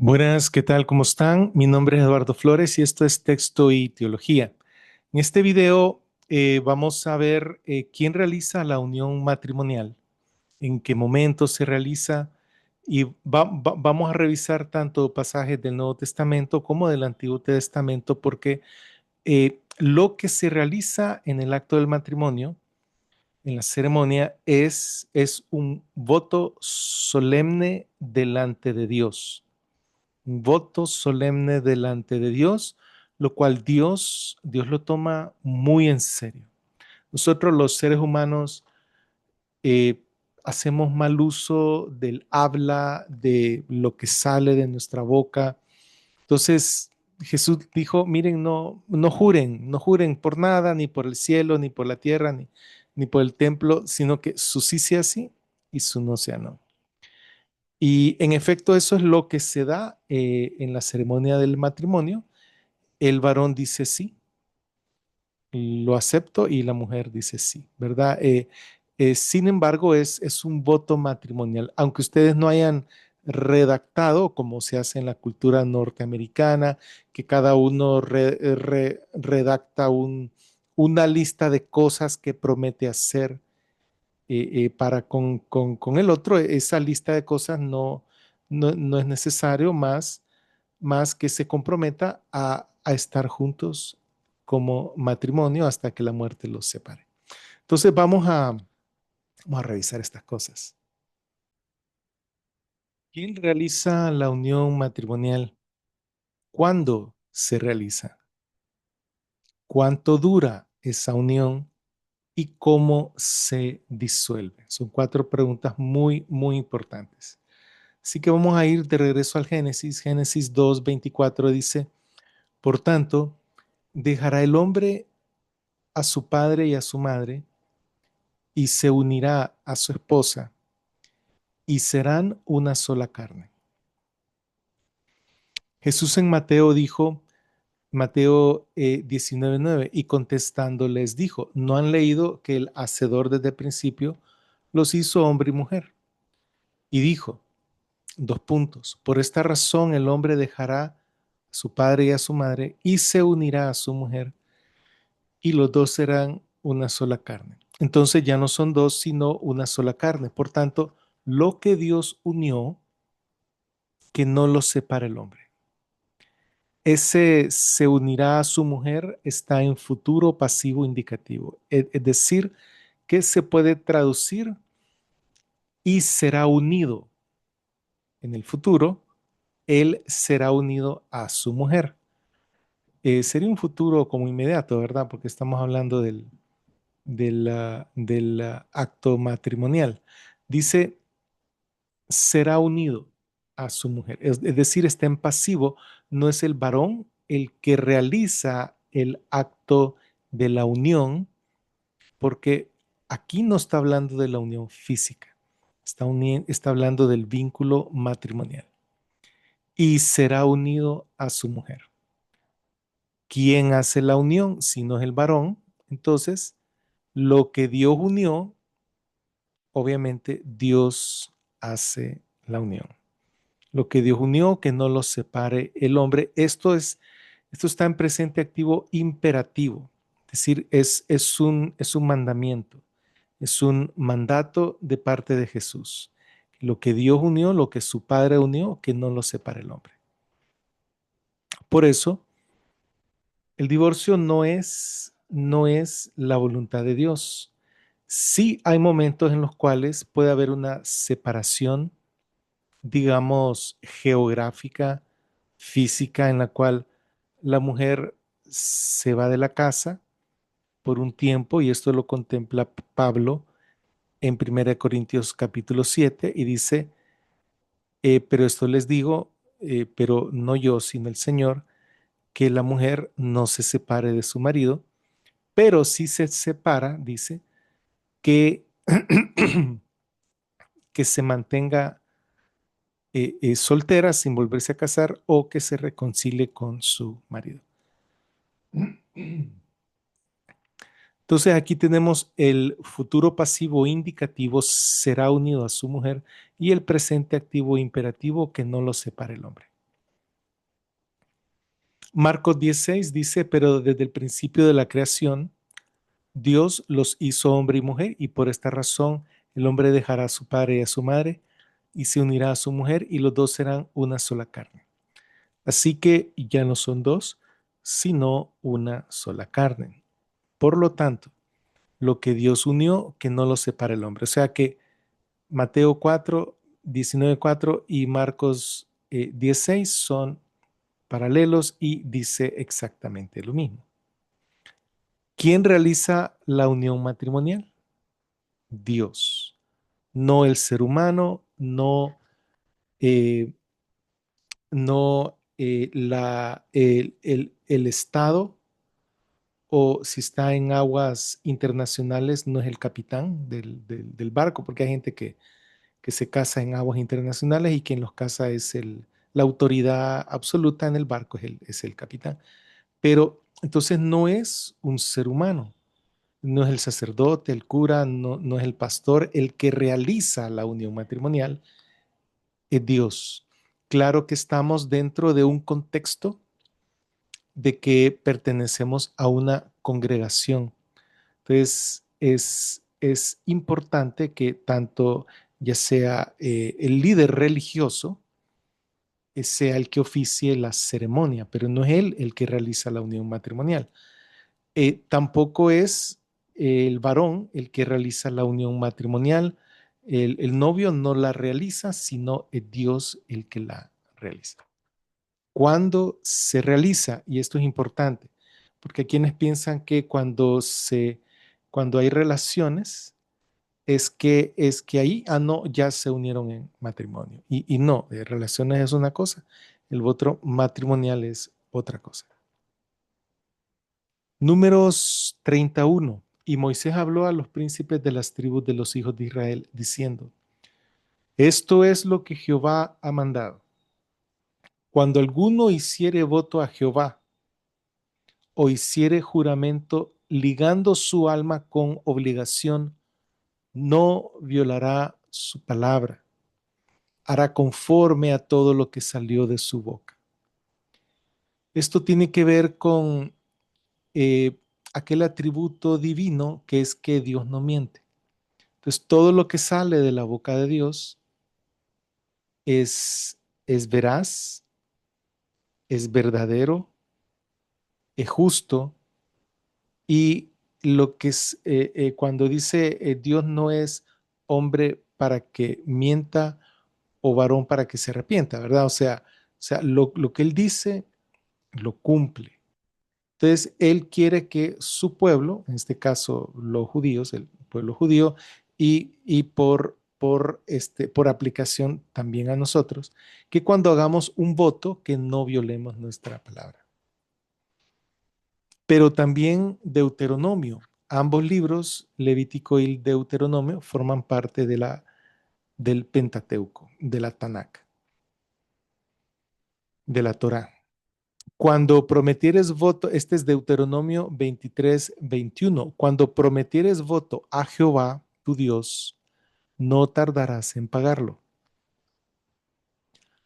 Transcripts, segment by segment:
Buenas, ¿qué tal? ¿Cómo están? Mi nombre es Eduardo Flores y esto es Texto y Teología. En este video vamos a ver quién realiza la unión matrimonial, en qué momento se realiza y vamos a revisar tanto pasajes del Nuevo Testamento como del Antiguo Testamento porque lo que se realiza en el acto del matrimonio, en la ceremonia, es un voto solemne delante de Dios, un voto solemne delante de Dios, lo cual Dios lo toma muy en serio. Nosotros los seres humanos eh, hacemos mal uso del habla, de lo que sale de nuestra boca. Entonces Jesús dijo, miren, no juren por nada, ni por el cielo, ni por la tierra, ni por el templo, sino que su sí sea sí y su no sea no. Y en efecto, eso es lo que se da en la ceremonia del matrimonio. El varón dice sí, lo acepto, y la mujer dice sí, ¿verdad? Sin embargo, es un voto matrimonial. Aunque ustedes no hayan redactado, como se hace en la cultura norteamericana, que cada uno redacta una lista de cosas que promete hacer para con el otro. Esa lista de cosas no es necesario más que se comprometa a estar juntos como matrimonio hasta que la muerte los separe. Entonces vamos a revisar estas cosas. ¿Quién realiza la unión matrimonial? ¿Cuándo se realiza? ¿Cuánto dura esa unión? ¿Y cómo se disuelve? Son cuatro preguntas muy, muy importantes. Así que vamos a ir de regreso al Génesis. Génesis 2:24 dice, por tanto, dejará el hombre a su padre y a su madre y se unirá a su esposa y serán una sola carne. Jesús en Mateo dijo, Mateo 19:9, y contestando les dijo, ¿no han leído que el Hacedor desde el principio los hizo hombre y mujer? Y dijo, dos puntos, por esta razón el hombre dejará a su padre y a su madre y se unirá a su mujer y los dos serán una sola carne. Entonces ya no son dos, sino una sola carne. Por tanto, lo que Dios unió, que no lo separe el hombre. Ese se unirá a su mujer está en futuro pasivo indicativo. Es decir, que se puede traducir y será unido en el futuro. Él será unido a su mujer. Sería un futuro como inmediato, ¿verdad? Porque estamos hablando del acto matrimonial. Dice, será unido a su mujer. Es decir, está en pasivo. No es el varón el que realiza el acto de la unión, porque aquí no está hablando de la unión física. Está hablando del vínculo matrimonial. Y será unido a su mujer. ¿Quién hace la unión si no es el varón? Entonces, lo que Dios unió, obviamente Dios hace la unión. Lo que Dios unió, que no lo separe el hombre. Esto está en presente activo imperativo. Es decir, es un mandamiento, es un mandato de parte de Jesús. Lo que Dios unió, lo que su Padre unió, que no lo separe el hombre. Por eso, el divorcio no es la voluntad de Dios. Sí hay momentos en los cuales puede haber una separación, digamos, geográfica, física, en la cual la mujer se va de la casa por un tiempo, y esto lo contempla Pablo en 1 Corintios capítulo 7, y dice, pero esto les digo, pero no yo, sino el Señor, que la mujer no se separe de su marido, pero si se separa, dice, que, que se mantenga soltera sin volverse a casar o que se reconcilie con su marido. Entonces aquí tenemos el futuro pasivo indicativo será unido a su mujer y el presente activo imperativo que no lo separe el hombre. Marcos 16 dice, pero desde el principio de la creación, Dios los hizo hombre y mujer, y por esta razón el hombre dejará a su padre y a su madre y se unirá a su mujer, y los dos serán una sola carne. Así que ya no son dos, sino una sola carne. Por lo tanto, lo que Dios unió, que no lo separe el hombre. O sea que Mateo 4, 19:4 y Marcos 16 son paralelos y dice exactamente lo mismo. ¿Quién realiza la unión matrimonial? Dios, no el ser humano, eh, no el Estado, o si está en aguas internacionales, no es el capitán del barco, porque hay gente que se casa en aguas internacionales y quien los casa es la autoridad absoluta en el barco, es el capitán. Pero entonces no es un ser humano, no es el sacerdote, el cura, no es el pastor, el que realiza la unión matrimonial es Dios. Claro que estamos dentro de un contexto de que pertenecemos a una congregación. Entonces, es importante que tanto ya sea el líder religioso, sea el que oficie la ceremonia, pero no es él el que realiza la unión matrimonial. Tampoco es el varón el que realiza la unión matrimonial. El novio no la realiza, sino es Dios el que la realiza. Cuando se realiza, y esto es importante, porque hay quienes piensan que cuando hay relaciones, es que ahí, no, ya se unieron en matrimonio. Y no, relaciones es una cosa, el voto matrimonial es otra cosa. Números 31. Y Moisés habló a los príncipes de las tribus de los hijos de Israel, diciendo, esto es lo que Jehová ha mandado. Cuando alguno hiciere voto a Jehová o hiciere juramento ligando su alma con obligación, no violará su palabra, hará conforme a todo lo que salió de su boca. Esto tiene que ver con eh, aquel atributo divino que es que Dios no miente. Entonces, todo lo que sale de la boca de Dios es veraz, es verdadero, es justo, y lo que es, cuando dice Dios no es hombre para que mienta o varón para que se arrepienta, ¿verdad? O sea, lo que él dice lo cumple. Entonces, él quiere que su pueblo, en este caso los judíos, el pueblo judío, y por aplicación también a nosotros, que cuando hagamos un voto, que no violemos nuestra palabra. Pero también Deuteronomio. Ambos libros, Levítico y Deuteronomio, forman parte del Pentateuco, de la Tanakh, de la Torá. Cuando prometieres voto, este es Deuteronomio 23:21. Cuando prometieres voto a Jehová, tu Dios, no tardarás en pagarlo,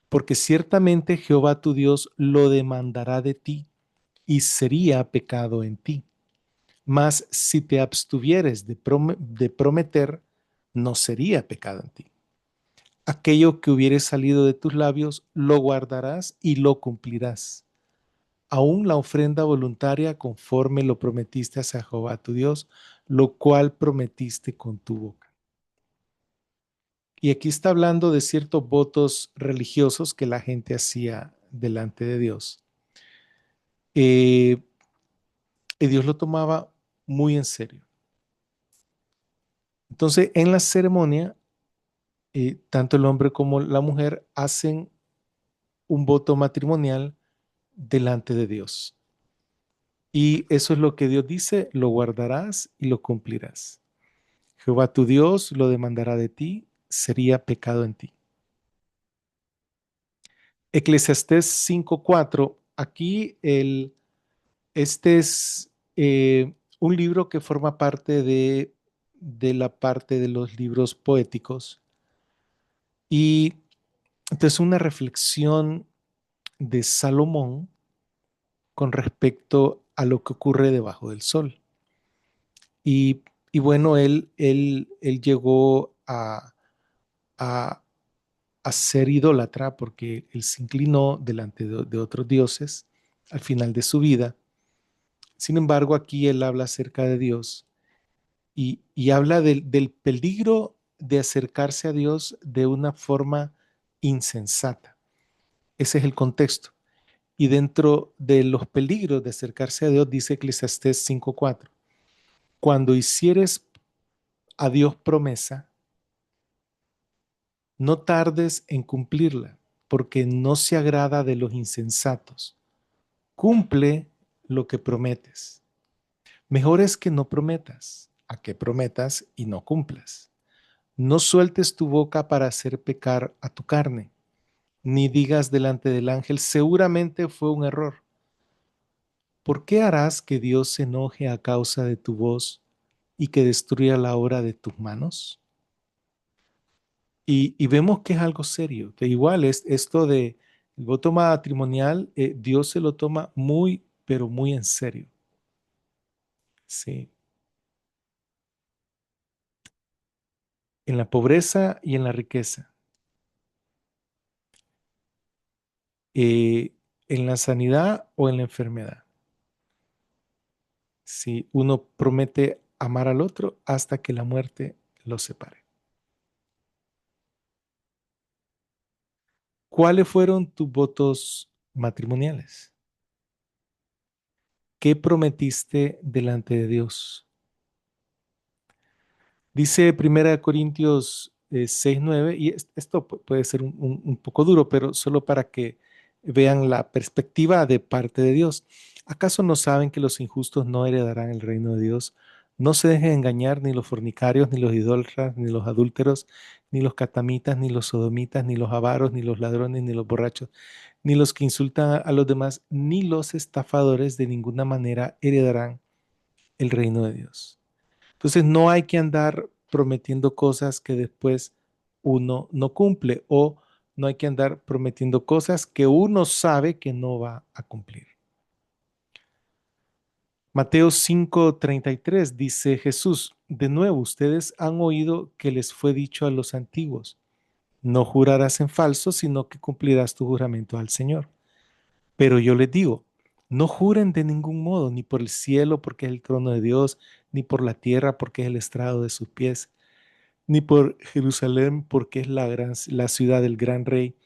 porque ciertamente Jehová tu Dios lo demandará de ti y sería pecado en ti. Mas si te abstuvieres de prometer, no sería pecado en ti. Aquello que hubiere salido de tus labios, lo guardarás y lo cumplirás. Aún la ofrenda voluntaria conforme lo prometiste a Jehová tu Dios, lo cual prometiste con tu boca. Y aquí está hablando de ciertos votos religiosos que la gente hacía delante de Dios. Eh, y Dios lo tomaba muy en serio. Entonces, en la ceremonia, tanto el hombre como la mujer hacen un voto matrimonial delante de Dios. Y eso es lo que Dios dice, lo guardarás y lo cumplirás. Jehová tu Dios lo demandará de ti, sería pecado en ti. Eclesiastés 5:4. Aquí este es un libro que forma parte de la parte de los libros poéticos. Y entonces una reflexión de Salomón con respecto a lo que ocurre debajo del sol. Y, y bueno, él llegó a, a ser idólatra porque él se inclinó delante de otros dioses al final de su vida. Sin embargo, aquí él habla acerca de Dios y habla del peligro de acercarse a Dios de una forma insensata. Ese es el contexto. Y dentro de los peligros de acercarse a Dios, dice Eclesiastés 5:4, cuando hicieres a Dios promesa, no tardes en cumplirla, porque no se agrada de los insensatos. Cumple lo que prometes. Mejor es que no prometas, a que prometas y no cumplas. No sueltes tu boca para hacer pecar a tu carne, ni digas delante del ángel, seguramente fue un error. ¿Por qué harás que Dios se enoje a causa de tu voz y que destruya la obra de tus manos? Y vemos que es algo serio, que igual es esto de el voto matrimonial, Dios se lo toma muy, pero muy en serio. Sí, en la pobreza y en la riqueza, en la sanidad o en la enfermedad. Si uno promete amar al otro hasta que la muerte los separe. ¿Cuáles fueron tus votos matrimoniales? ¿Qué prometiste delante de Dios? Dice Primera Corintios 6:9, y esto puede ser un poco duro, pero solo para que vean la perspectiva de parte de Dios. ¿Acaso no saben que los injustos no heredarán el reino de Dios? No se dejen engañar ni los fornicarios, ni los idólatras, ni los adúlteros, ni los catamitas, ni los sodomitas, ni los avaros, ni los ladrones, ni los borrachos, ni los que insultan a los demás, ni los estafadores de ninguna manera heredarán el reino de Dios. Entonces no hay que andar prometiendo cosas que después uno no cumple o no hay que andar prometiendo cosas que uno sabe que no va a cumplir. Mateo 5:33 dice Jesús, de nuevo, ustedes han oído que les fue dicho a los antiguos, no jurarás en falso, sino que cumplirás tu juramento al Señor. Pero yo les digo, no juren de ningún modo, ni por el cielo porque es el trono de Dios, ni por la tierra porque es el estrado de sus pies, ni por Jerusalén, porque es la ciudad del gran rey.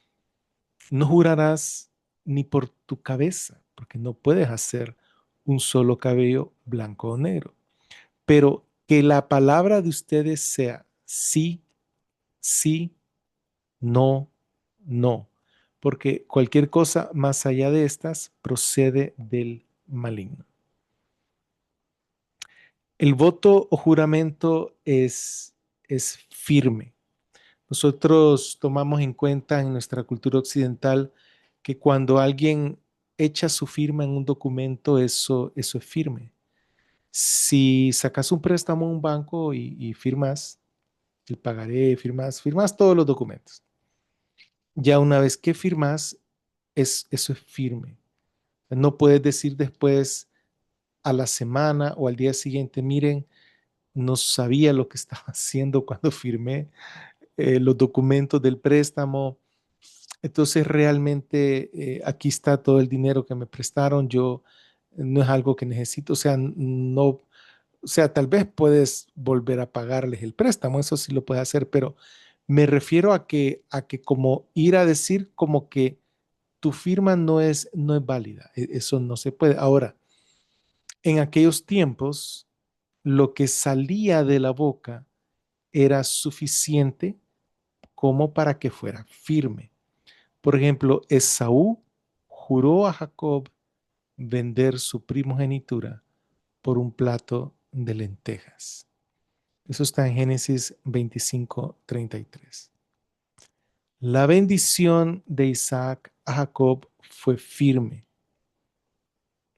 No jurarás ni por tu cabeza, porque no puedes hacer un solo cabello blanco o negro. Pero que la palabra de ustedes sea sí, sí, no, no. Porque cualquier cosa más allá de estas procede del maligno. El voto o juramento es firme. Nosotros tomamos en cuenta en nuestra cultura occidental que cuando alguien echa su firma en un documento, eso es firme. Si sacas un préstamo a un banco y firmas el pagaré, firmas todos los documentos. Ya una vez que firmas, eso es firme. No puedes decir después a la semana o al día siguiente, miren, no sabía lo que estaba haciendo cuando firmé los documentos del préstamo. Entonces realmente aquí está todo el dinero que me prestaron, yo no es algo que necesito, o sea, no, o sea, tal vez puedes volver a pagarles el préstamo, eso sí lo puedes hacer, pero me refiero a que como ir a decir como que tu firma no es válida, eso no se puede. Ahora, en aquellos tiempos, lo que salía de la boca era suficiente como para que fuera firme. Por ejemplo, Esaú juró a Jacob vender su primogenitura por un plato de lentejas. Eso está en Génesis 25:33. La bendición de Isaac a Jacob fue firme.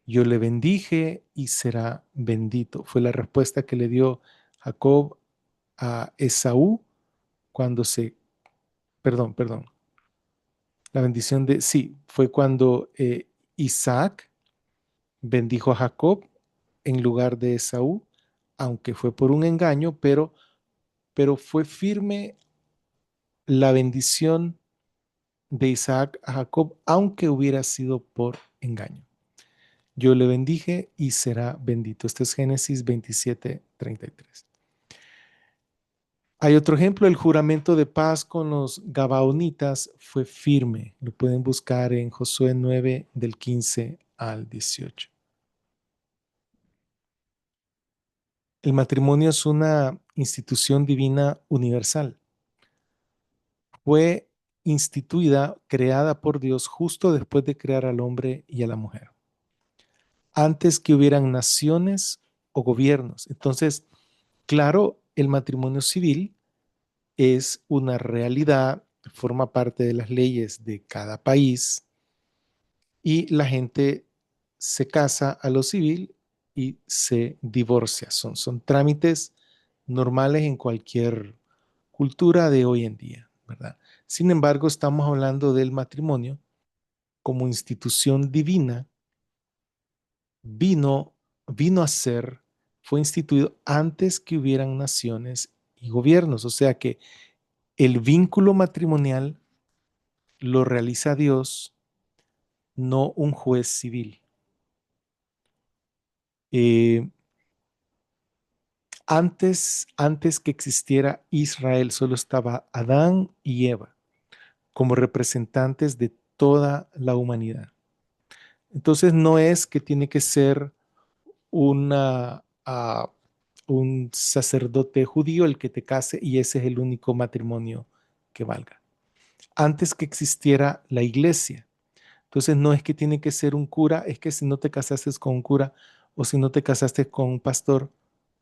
Yo le bendije y será bendito. Fue la respuesta que le dio Jacob a Esaú cuando perdón, la bendición sí, fue cuando Isaac bendijo a Jacob en lugar de Esaú, aunque fue por un engaño, pero fue firme la bendición de Isaac a Jacob, aunque hubiera sido por engaño. Yo le bendije y será bendito. Este es Génesis 27:33. Hay otro ejemplo, el juramento de paz con los Gabaonitas fue firme. Lo pueden buscar en Josué 9 del 15 al 18. El matrimonio es una institución divina universal. Fue instituida, creada por Dios justo después de crear al hombre y a la mujer, antes que hubieran naciones o gobiernos. Entonces, claro, el matrimonio civil es una realidad, forma parte de las leyes de cada país y la gente se casa a lo civil y se divorcia. Son trámites normales en cualquier cultura de hoy en día, ¿verdad? Sin embargo, estamos hablando del matrimonio como institución divina, vino, vino a ser, fue instituido antes que hubieran naciones y gobiernos. O sea que el vínculo matrimonial lo realiza Dios, no un juez civil. Eh, antes que existiera Israel, solo estaba Adán y Eva como representantes de toda la humanidad. Entonces no es que tiene que ser una, un sacerdote judío el que te case y ese es el único matrimonio que valga. Antes que existiera la iglesia. Entonces no es que tiene que ser un cura, es que si no te casaste con un cura o si no te casaste con un pastor,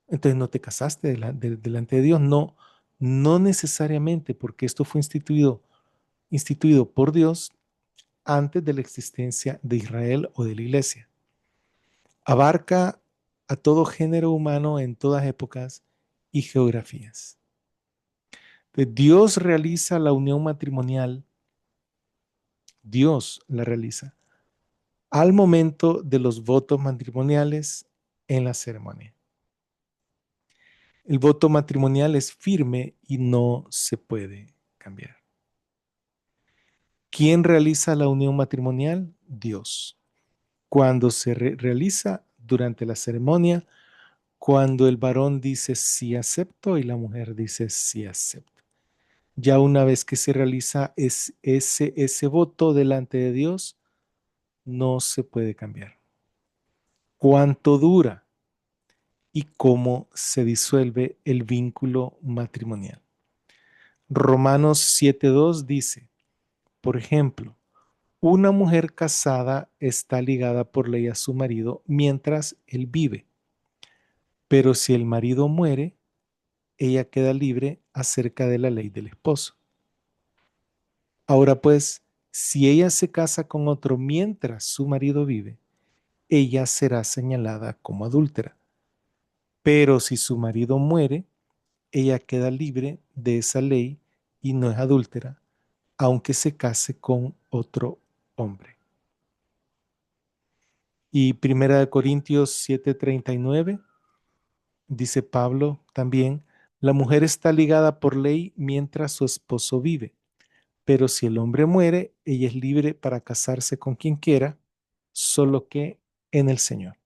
entonces no te casaste delante de Dios. No, no necesariamente, porque esto fue instituido por Dios antes de la existencia de Israel o de la iglesia. Abarca a todo género humano en todas épocas y geografías. Entonces, Dios realiza la unión matrimonial, Dios la realiza al momento de los votos matrimoniales en la ceremonia. El voto matrimonial es firme y no se puede cambiar. ¿Quién realiza la unión matrimonial? Dios. Cuando se realiza durante la ceremonia, cuando el varón dice sí acepto y la mujer dice sí acepto. Ya una vez que se realiza ese voto delante de Dios, no se puede cambiar. ¿Cuánto dura y cómo se disuelve el vínculo matrimonial? Romanos 7:2 dice, por ejemplo, una mujer casada está ligada por ley a su marido mientras él vive, pero si el marido muere, ella queda libre acerca de la ley del esposo. Ahora pues, si ella se casa con otro mientras su marido vive, ella será señalada como adúltera. Pero si su marido muere, ella queda libre de esa ley y no es adúltera, aunque se case con otro hombre. Y Primera de Corintios 7:39 dice Pablo también, la mujer está ligada por ley mientras su esposo vive, pero si el hombre muere, ella es libre para casarse con quien quiera, solo que en el Señor.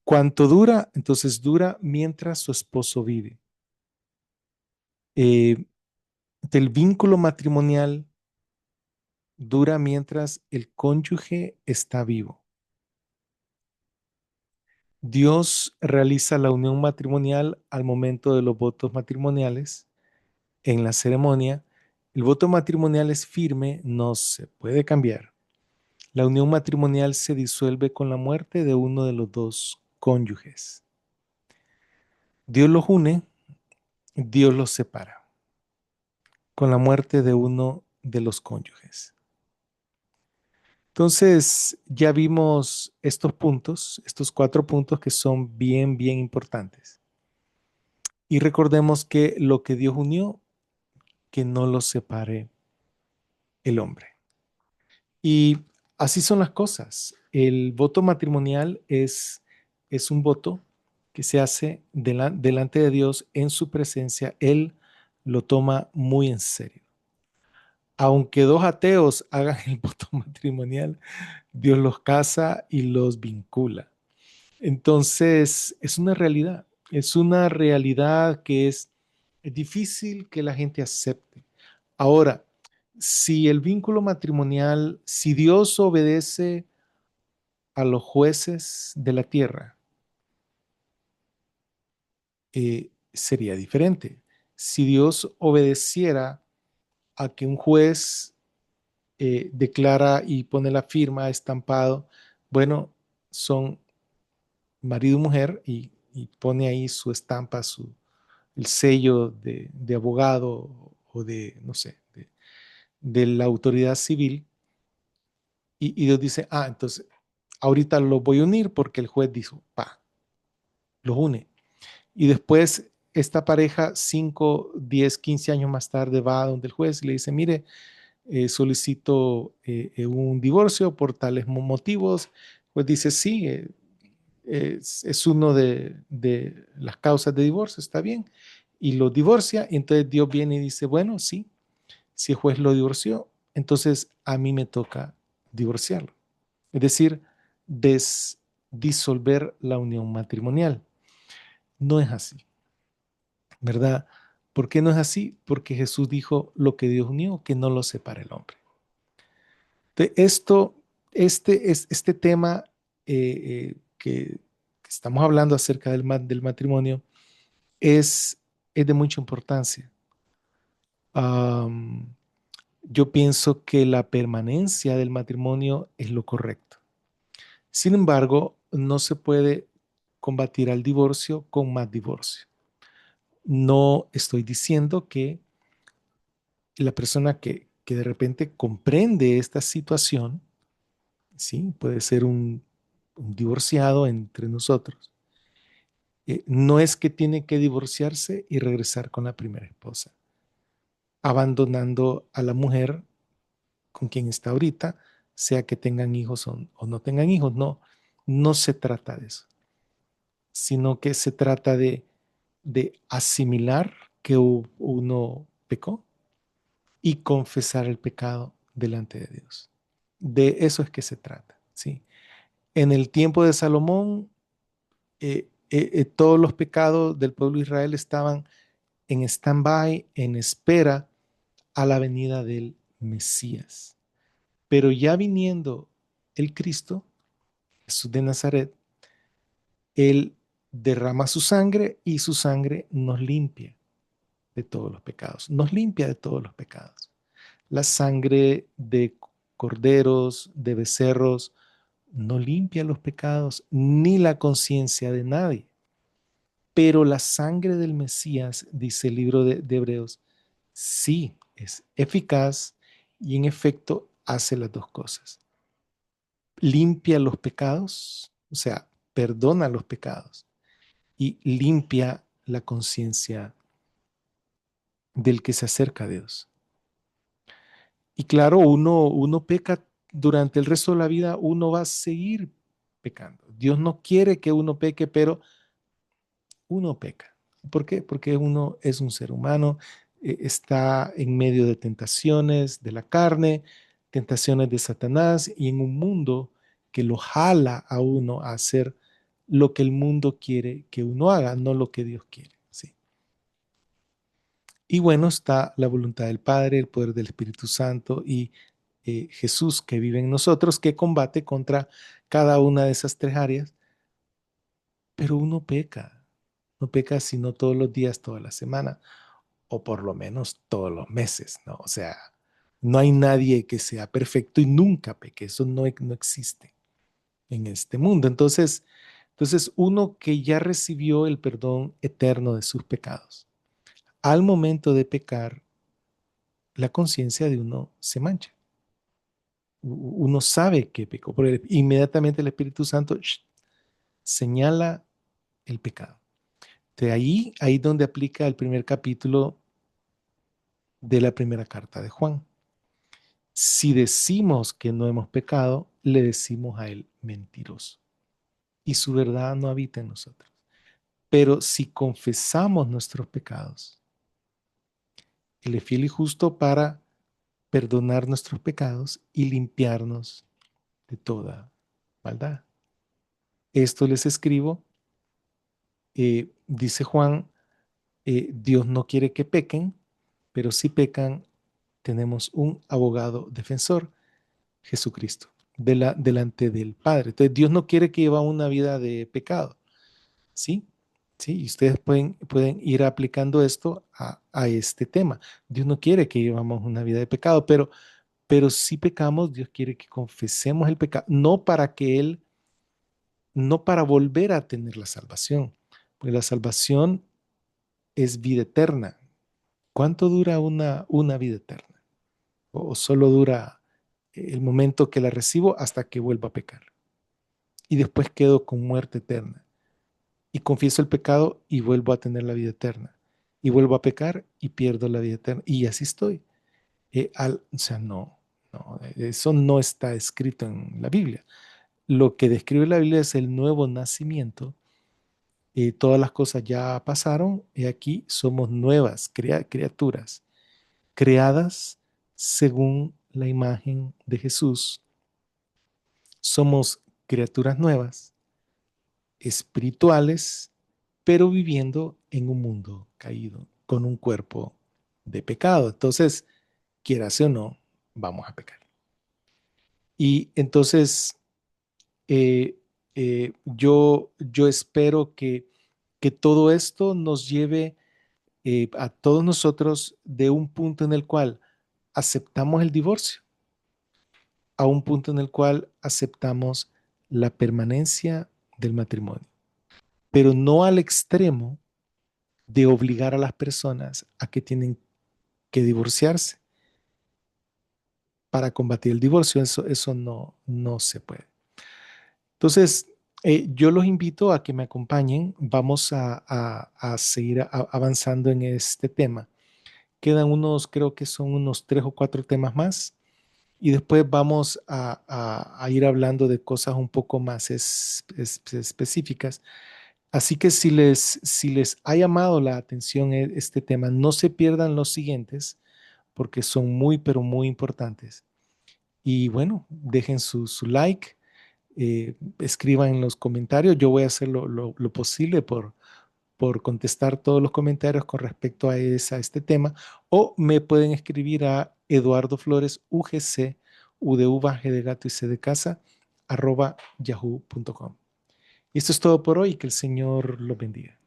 ¿Cuánto dura? Entonces dura mientras su esposo vive. Eh, del vínculo matrimonial dura mientras el cónyuge está vivo. Dios realiza la unión matrimonial al momento de los votos matrimoniales en la ceremonia. El voto matrimonial es firme, no se puede cambiar. La unión matrimonial se disuelve con la muerte de uno de los dos cónyuges. Dios los une, Dios los separa con la muerte de uno de los cónyuges. Entonces, ya vimos estos puntos, estos 4 puntos que son bien, bien importantes. Y recordemos que lo que Dios unió, que no lo separe el hombre. Y así son las cosas. El voto matrimonial es un voto que se hace delante de Dios en su presencia. Él lo toma muy en serio. Aunque dos ateos hagan el voto matrimonial, Dios los casa y los vincula. Entonces, es una realidad que es difícil que la gente acepte. Ahora, si el vínculo matrimonial, si Dios obedece a los jueces de la tierra, sería diferente. Si Dios obedeciera a que un juez declara y pone la firma estampado, bueno, son marido y mujer y pone ahí su estampa, el sello de abogado o de, no sé, de la autoridad civil, y Dios dice, entonces, ahorita los voy a unir porque el juez dijo, los une. Y después esta pareja, 5, 10, 15 años más tarde, va a donde el juez y le dice, mire, solicito un divorcio por tales motivos. Pues dice, sí, es uno de las causas de divorcio, está bien. Y lo divorcia, y entonces Dios viene y dice, bueno, sí, si el juez lo divorció, entonces a mí me toca divorciarlo. Es decir, disolver la unión matrimonial. No es así, ¿verdad? ¿Por qué no es así? Porque Jesús dijo, lo que Dios unió, que no lo separe el hombre. De esto, este tema que estamos hablando acerca del matrimonio es de mucha importancia. Um, yo pienso que la permanencia del matrimonio es lo correcto. Sin embargo, no se puede combatir al divorcio con más divorcio. No estoy diciendo que la persona que de repente comprende esta situación, ¿sí? Puede ser un divorciado entre nosotros. No es que tiene que divorciarse y regresar con la primera esposa, abandonando a la mujer con quien está ahorita, sea que tengan hijos o no tengan hijos. No, no se trata de eso, sino que se trata de asimilar que uno pecó y confesar el pecado delante de Dios. De eso es que se trata, ¿sí? En el tiempo de Salomón, todos los pecados del pueblo de Israel estaban en stand-by, en espera a la venida del Mesías. Pero ya viniendo el Cristo, Jesús de Nazaret, Él derrama su sangre y su sangre nos limpia de todos los pecados, nos limpia de todos los pecados. La sangre de corderos, de becerros, no limpia los pecados ni la conciencia de nadie. Pero la sangre del Mesías, dice el libro de Hebreos, sí es eficaz y en efecto hace las dos cosas. Limpia los pecados, o sea, perdona los pecados y limpia la conciencia del que se acerca a Dios. Y claro, uno peca durante el resto de la vida, uno va a seguir pecando. Dios no quiere que uno peque, pero uno peca. ¿Por qué? Porque uno es un ser humano, está en medio de tentaciones de la carne, tentaciones de Satanás y en un mundo que lo jala a uno a hacer lo que el mundo quiere que uno haga, no lo que Dios quiere. ¿Sí? Y bueno, está la voluntad del Padre, el poder del Espíritu Santo y Jesús que vive en nosotros, que combate contra cada una de esas tres áreas, pero uno peca. No peca sino todos los días, toda la semana, o por lo menos todos los meses, ¿no? O sea, no hay nadie que sea perfecto y nunca peque, eso no existe en este mundo. Entonces, uno que ya recibió el perdón eterno de sus pecados, al momento de pecar, la conciencia de uno se mancha. Uno sabe que pecó, porque inmediatamente el Espíritu Santo señala el pecado. De ahí donde aplica el primer capítulo de la primera carta de Juan. Si decimos que no hemos pecado, le decimos a él mentiroso y su verdad no habita en nosotros. Pero si confesamos nuestros pecados, él es fiel y justo para perdonar nuestros pecados y limpiarnos de toda maldad. Esto les escribo, dice Juan, Dios no quiere que pequen, pero si pecan, tenemos un abogado defensor, Jesucristo, delante del Padre. Entonces Dios no quiere que lleva una vida de pecado, ¿sí? Sí, y ustedes pueden ir aplicando esto a este tema. Dios no quiere que llevamos una vida de pecado, pero si pecamos, Dios quiere que confesemos el pecado, no para que Él, no para volver a tener la salvación, porque la salvación es vida eterna. ¿Cuánto dura una vida eterna? ¿O solo dura el momento que la recibo hasta que vuelva a pecar? Y después quedo con muerte eterna. Y confieso el pecado y vuelvo a tener la vida eterna. Y vuelvo a pecar y pierdo la vida eterna. Y así estoy. O sea, no, eso no está escrito en la Biblia. Lo que describe la Biblia es el nuevo nacimiento. Todas las cosas ya pasaron y aquí somos nuevas criaturas, creadas según la imagen de Jesús. Somos criaturas nuevas, espirituales, pero viviendo en un mundo caído, con un cuerpo de pecado. Entonces, quieras o no, vamos a pecar. Y entonces, eh, yo espero que todo esto nos lleve a todos nosotros de un punto en el cual aceptamos el divorcio a un punto en el cual aceptamos la permanencia del matrimonio, pero no al extremo de obligar a las personas a que tienen que divorciarse para combatir el divorcio. Eso no se puede. Entonces, yo los invito a que me acompañen. Vamos a seguir avanzando en este tema. Quedan creo que son unos 3 o 4 temas más. Y después vamos a ir hablando de cosas un poco más específicas. Así que si les ha llamado la atención este tema, no se pierdan los siguientes porque son muy, pero muy importantes. Y bueno, dejen su like, escriban en los comentarios. Yo voy a hacer lo posible por contestar todos los comentarios con respecto a este tema, o me pueden escribir a Eduardo Flores, UGC, U de uva, G de gato y C de casa, @yahoo.com. Y esto es todo por hoy. Que el Señor los bendiga.